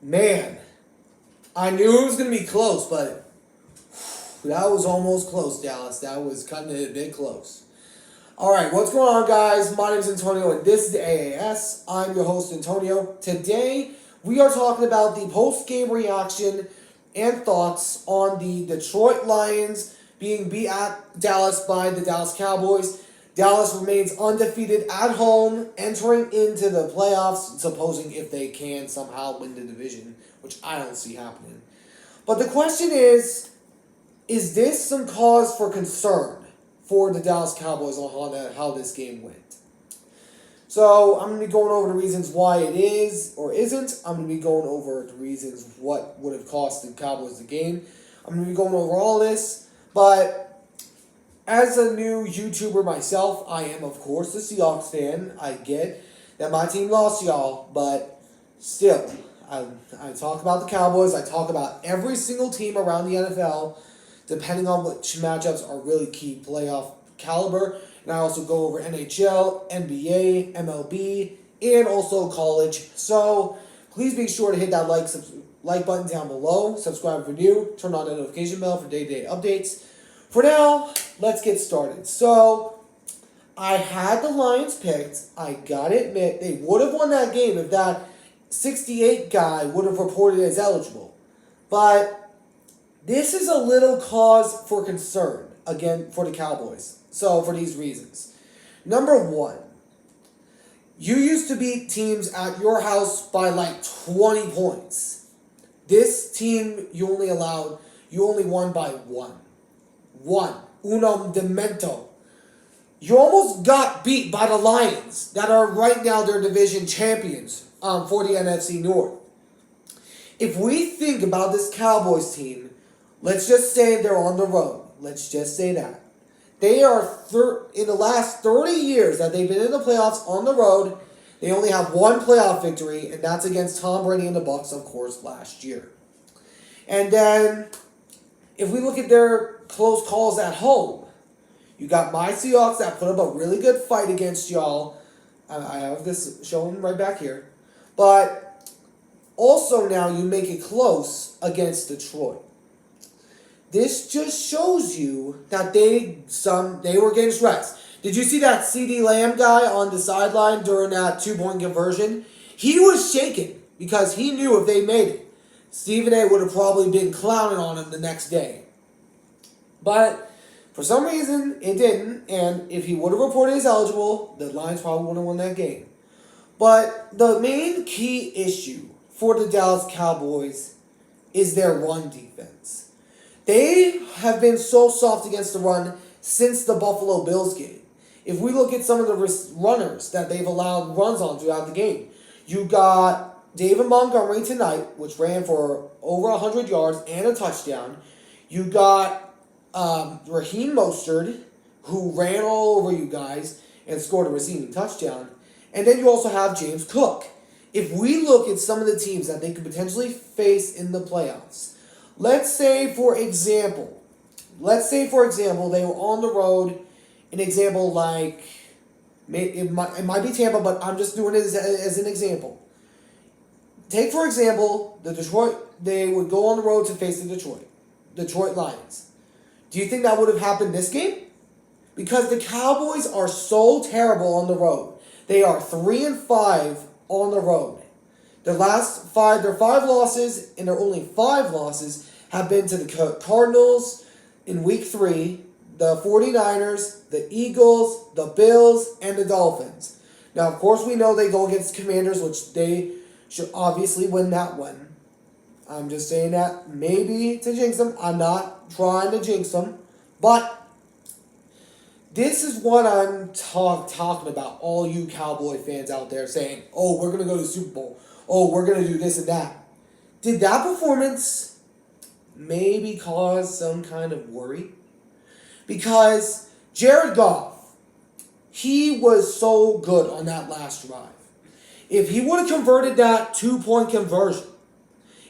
Man, I knew it was going to be close, but that was almost close, Dallas. That was cutting it a bit close. All right, what's going on, guys? My name is Antonio, and this is the AAS. I'm your host, Antonio. Today, we are talking about the post-game reaction and thoughts on the Detroit Lions being beat at Dallas by the Dallas Cowboys. Dallas remains undefeated at home, entering into the playoffs, supposing if they can somehow win the division, which I don't see happening. But the question is this some cause for concern for the Dallas Cowboys on how this game went? So I'm going to be going over the reasons why it is or isn't. I'm going to be going over the reasons what would have cost the Cowboys the game. I'm going to be going over all this, but as a new YouTuber myself, I am, of course, a Seahawks fan. I get that my team lost, y'all, but still, I talk about the Cowboys. I talk about every single team around the NFL, depending on which matchups are really key playoff caliber. And I also go over NHL, NBA, MLB, and also college. So please be sure to hit that like button down below. Subscribe if you're new. Turn on the notification bell for day-to-day updates. For now, let's get started. So, I had the Lions picked. I gotta admit, they would have won that game if that 68 guy would have reported as eligible. But this is a little cause for concern, again, for the Cowboys. So, for these reasons. Number one, you used to beat teams at your house by like 20 points. This team, you only won by one. Uno Demento. You almost got beat by the Lions that are right now their division champions for the NFC North. If we think about this Cowboys team, let's just say they're on the road. Let's just say that. They are, in the last 30 years that they've been in the playoffs on the road, they only have one playoff victory, and that's against Tom Brady and the Bucs, of course, last year. And then, if we look at their close calls at home, you got my Seahawks that put up a really good fight against y'all. I have this showing right back here. But also now you make it close against Detroit. This just shows you that they were getting stressed. Did you see that CD Lamb guy on the sideline during that 2-point conversion? He was shaking because he knew if they made it, Stephen A. would have probably been clowning on him the next day. But for some reason, it didn't, and if he would have reported as eligible, the Lions probably would have won that game. But the main key issue for the Dallas Cowboys is their run defense. They have been so soft against the run since the Buffalo Bills game. If we look at some of the runners that they've allowed runs on throughout the game, you got David Montgomery tonight, which ran for over 100 yards and a touchdown. You got Raheem Mostert, who ran all over you guys and scored a receiving touchdown. And then you also have James Cook. If we look at some of the teams that they could potentially face in the playoffs, let's say, for example, they were on the road. An example like, it might be Tampa, but I'm just doing it as an example. Take, for example, they would go on the road to face the Detroit Lions. Do you think that would have happened this game? Because the Cowboys are so terrible on the road. They are 3-5 on the road. Their 5 losses, and their only 5 losses, have been to the Cardinals in Week 3, the 49ers, the Eagles, the Bills, and the Dolphins. Now, of course, we know they go against the Commanders, which they should obviously win that one. I'm just saying that maybe to jinx them. I'm not trying to jinx them. But this is what I'm talking about. All you Cowboy fans out there saying, oh, we're going to go to the Super Bowl. Oh, we're going to do this and that. Did that performance maybe cause some kind of worry? Because Jared Goff, he was so good on that last drive. If he would have converted that 2-point conversion,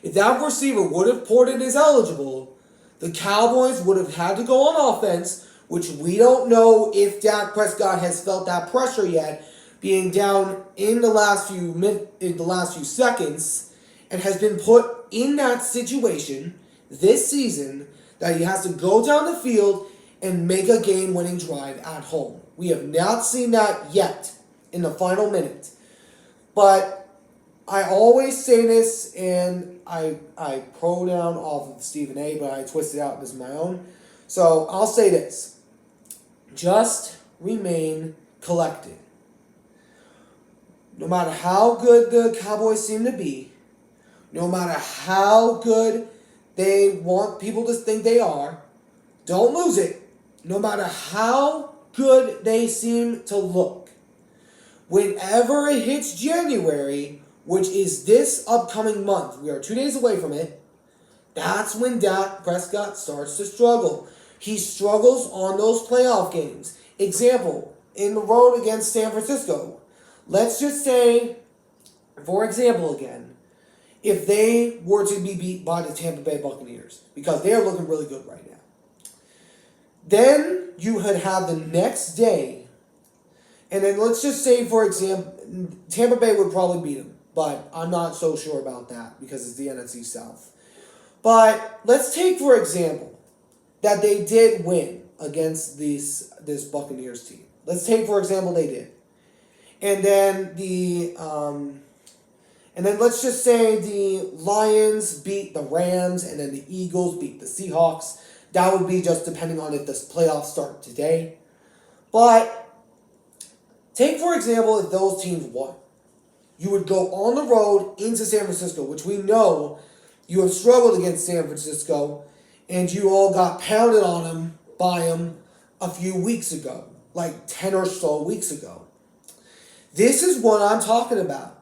if that receiver would have ported as eligible, the Cowboys would have had to go on offense, which we don't know if Dak Prescott has felt that pressure yet, being down in the last few seconds, and has been put in that situation this season that he has to go down the field and make a game-winning drive at home. We have not seen that yet in the final minute. But I always say this, and I pro down off of Stephen A., but I twist it out as my own. So I'll say this. Just remain collected. No matter how good the Cowboys seem to be, no matter how good they want people to think they are, don't lose it. No matter how good they seem to look. Whenever it hits January, which is this upcoming month, we are 2 days away from it, that's when Dak Prescott starts to struggle. He struggles on those playoff games. Example, in the road against San Francisco. Let's just say, for example again, if they were to be beat by the Tampa Bay Buccaneers, because they are looking really good right now. Then you would have the next day, and then let's just say, for example, Tampa Bay would probably beat them, but I'm not so sure about that because it's the NFC South. But let's take, for example, that they did win against this Buccaneers team. Let's take, for example, they did. And then let's just say the Lions beat the Rams, and then the Eagles beat the Seahawks. That would be just depending on if the playoffs start today. But take, for example, if those teams won. You would go on the road into San Francisco, which we know you have struggled against San Francisco, and you all got pounded on them by them a few weeks ago, like 10 or so weeks ago. This is what I'm talking about.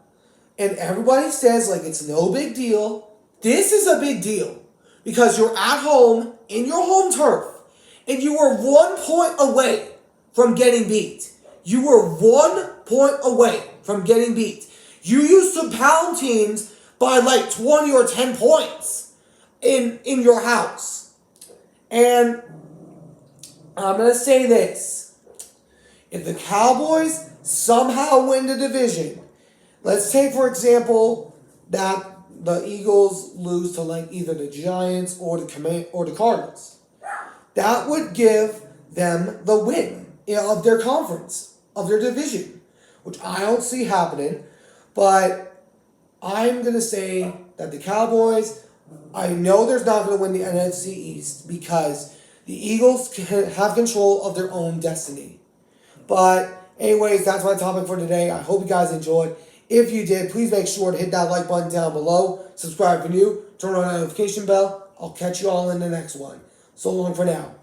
And everybody says like it's no big deal. This is a big deal because you're at home in your home turf and you were 1 point away from getting beat. You were 1 point away from getting beat. You used to pound teams by like 20 or 10 points in your house. And I'm going to say this. If the Cowboys somehow win the division, let's take, for example, that the Eagles lose to like either the Giants or the Cardinals. That would give them the win of their conference, of their division, which I don't see happening. But I'm going to say that the Cowboys, I know they're not going to win the NFC East because the Eagles can have control of their own destiny. But anyways, that's my topic for today. I hope you guys enjoyed. If you did, please make sure to hit that like button down below. Subscribe if you're new. Turn on the notification bell. I'll catch you all in the next one. So long for now.